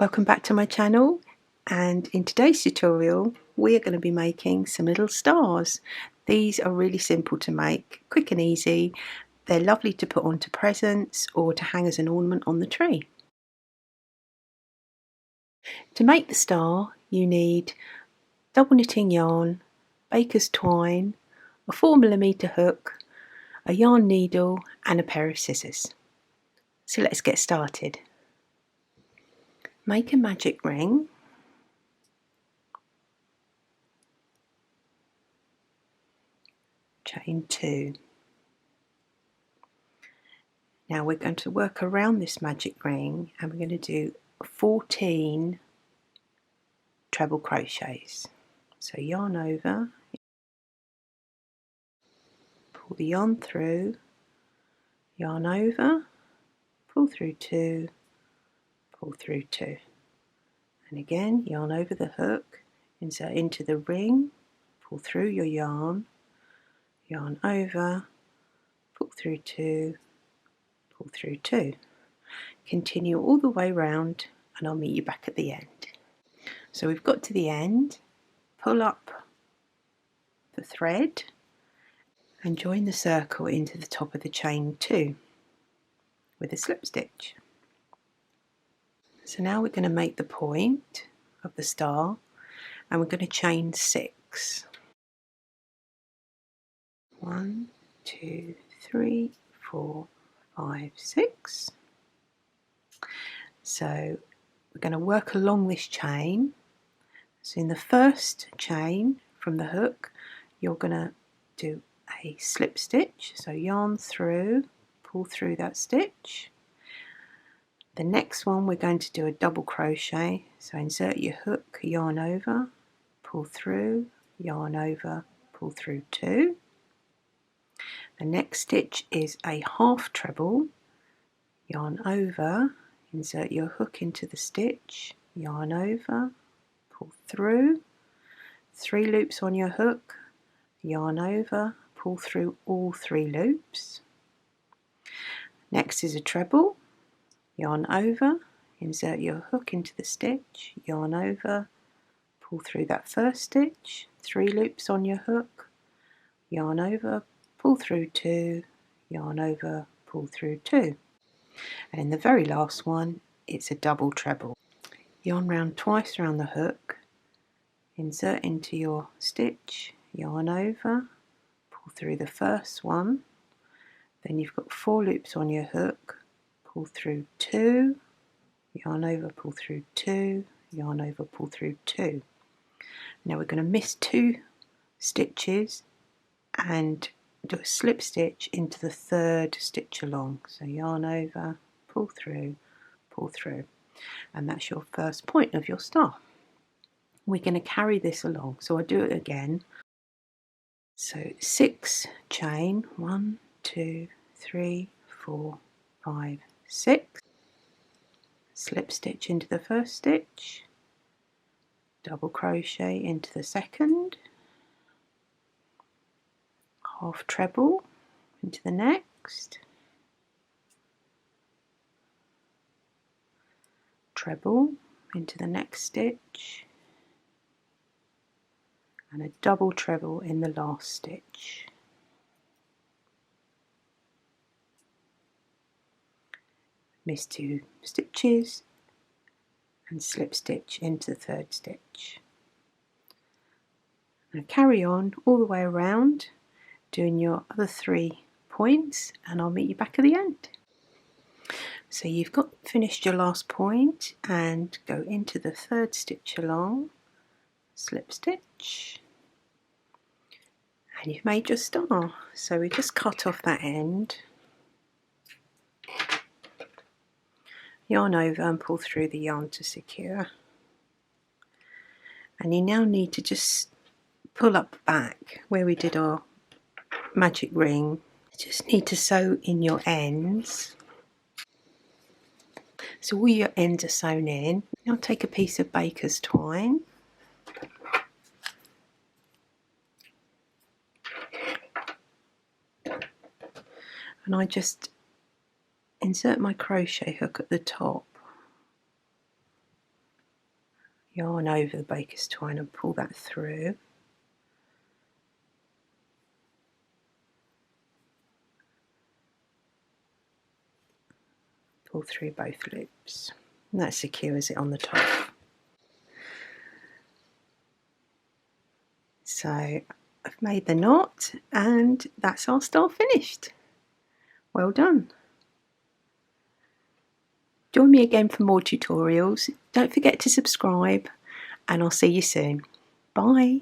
Welcome back to my channel, and in today's tutorial we are going to be making some little stars. These are really simple to make, quick and easy. They're lovely to put onto presents or to hang as an ornament on the tree. To make the star you need double knitting yarn, baker's twine, a 4mm hook, a yarn needle and a pair of scissors. So let's get started. Make a magic ring. Chain 2. Now we're going to work around this magic ring and we're going to do 14 treble crochets. So yarn over, pull the yarn through, yarn over, pull through 2, pull through 2. And again, yarn over the hook, insert into the ring, pull through your yarn, yarn over, pull through 2, pull through 2. Continue all the way round and I'll meet you back at the end. So we've got to the end, pull up the thread and join the circle into the top of the chain 2 with a slip stitch. So now we're going to make the point of the star and we're going to chain 6. 1, 2, 3, 4, 5, 6. So we're going to work along this chain. So in the first chain from the hook you're going to do a slip stitch, so yarn through, pull through that stitch. The next one we're going to do a double crochet, so insert your hook, yarn over, pull through, yarn over, pull through 2. The next stitch is a half treble, yarn over, insert your hook into the stitch, yarn over, pull through, 3 loops on your hook, yarn over, pull through all 3 loops. Next is a treble, yarn over, insert your hook into the stitch, yarn over, pull through that first stitch, 3 loops on your hook, yarn over, pull through 2, yarn over, pull through 2. And in the very last one it's a double treble. Yarn round twice around the hook, insert into your stitch, yarn over, pull through the first one, then you've got 4 loops on your hook, pull through 2, yarn over, pull through 2, yarn over, pull through 2. Now we're going to miss 2 stitches and do a slip stitch into the 3rd stitch along. So yarn over, pull through, and that's your first point of your star. We're going to carry this along, so I'll do it again. So 6 chain, 1, 2, 3, 4, 5, 6, slip stitch into the first stitch, double crochet into the second, half treble into the next, treble into the next stitch, and a double treble in the last stitch. Miss 2 stitches and slip stitch into the 3rd stitch. Now carry on all the way around doing your other 3 points and I'll meet you back at the end. So you've got finished your last point and go into the 3rd stitch along, slip stitch, and you've made your star. So we just cut off that end, yarn over and pull through the yarn to secure. And you now need to just pull up back where we did our magic ring. You just need to sew in your ends. So all your ends are sewn in. Now take a piece of baker's twine, and I just insert my crochet hook at the top yarn over the baker's twine and pull that through. Pull through both loops, and that secures it on the top. So I've made the knot, and that's our star finished. Well done. Join me again for more tutorials. Don't forget to subscribe, and I'll see you soon. Bye.